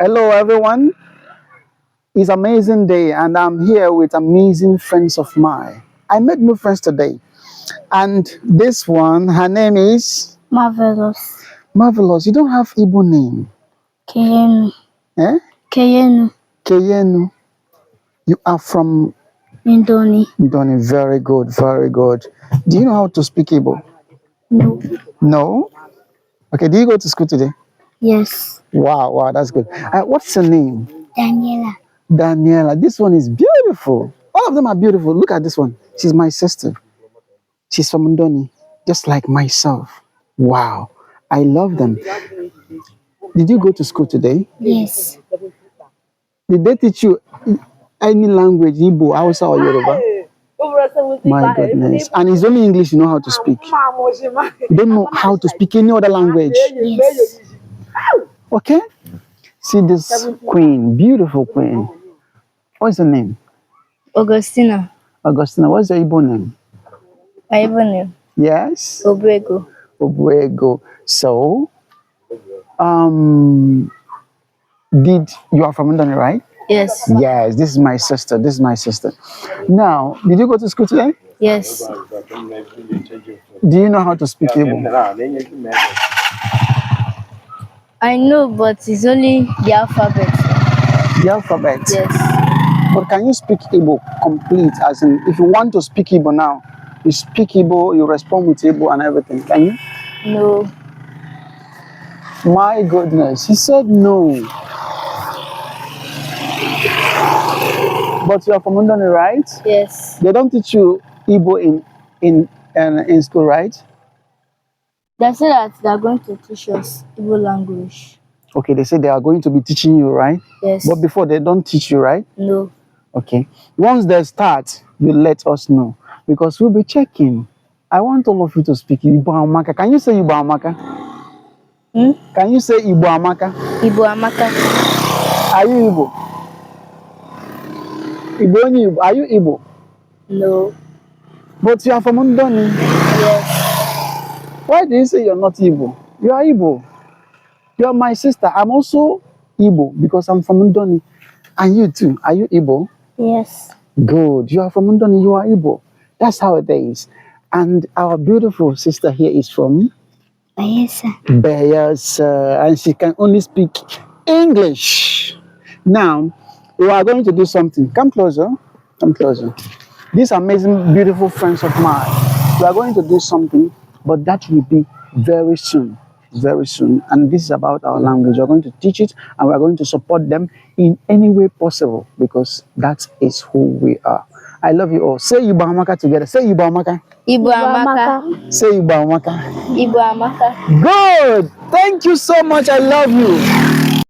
Hello, everyone. It's amazing day, and I'm here with amazing friends of mine. I made new friends today, and this one, her name is Marvelous. Marvelous. You don't have Igbo name, Keyenu. eh? Keyenu. Keyenu. You are from Indoni. Indoni. Very good, very good. Do you know how to speak Igbo? No. No. Okay. Do you go to school today? Yes. Wow, wow, that's good. What's your name? Daniela. Daniela. This one is beautiful. All of them are beautiful. Look at this one. She's my sister. She's from Indoni, just like myself. Wow, I love them. Did you go to school today? Yes. Did they teach you any language, Igbo, Hausa, or Yoruba? My goodness. And it's only English you know how to speak. You don't know how to speak any other language. Yes. Okay? See this queen, beautiful queen. What's her name? Augustina. Augustina. What's your Igbo name? My Igbo name. Yes? Obrego. Obuego. So, did you are from Indoni, right? Yes. Yes, this is my sister. This is my sister. Now, did you go to school today? Yes. Do you know how to speak Igbo? I know, but it's only the alphabet. The alphabet. Yes. But can you speak Igbo complete? As in, if you want to speak Igbo now, you speak Igbo, you respond with Igbo and everything. Can you? No. My goodness, he said no. But you are from Indoni, right? Yes. They don't teach you Igbo in school, right? They say that they are going to teach us Igbo language. Okay, they say they are going to be teaching you, right? Yes. But before they don't teach you, right? No. Okay. Once they start, you let us know because we'll be checking. I want all of you to speak Igbo Amaka. Can you say Igbo Amaka? Can you say Igbo Amaka? Igbo Amaka. Are you Igbo? Igbo only Igbo. Are you Igbo? No. But you are from Indoni. Yes. Why do you say you're not Igbo? You are Igbo. You are my sister. I'm also Igbo because I'm from Indoni. And you too. Are you Igbo? Yes. Good. You are from Indoni. You are Igbo. That's how it is. And our beautiful sister here is from Bayelsa. Bayelsa, and she can only speak English. Now, we are going to do something. Come closer. Come closer. These amazing, beautiful friends of mine. We are going to do something, but that will be very soon. Very soon. And this is about our language. We're going to teach it and we're going to support them in any way possible because that is who we are. I love you all. Say Igbo Amaka together. Say Igbo Amaka. Igbo Amaka. Say Igbo Amaka. Igbo Amaka. Good. Thank you so much. I love you.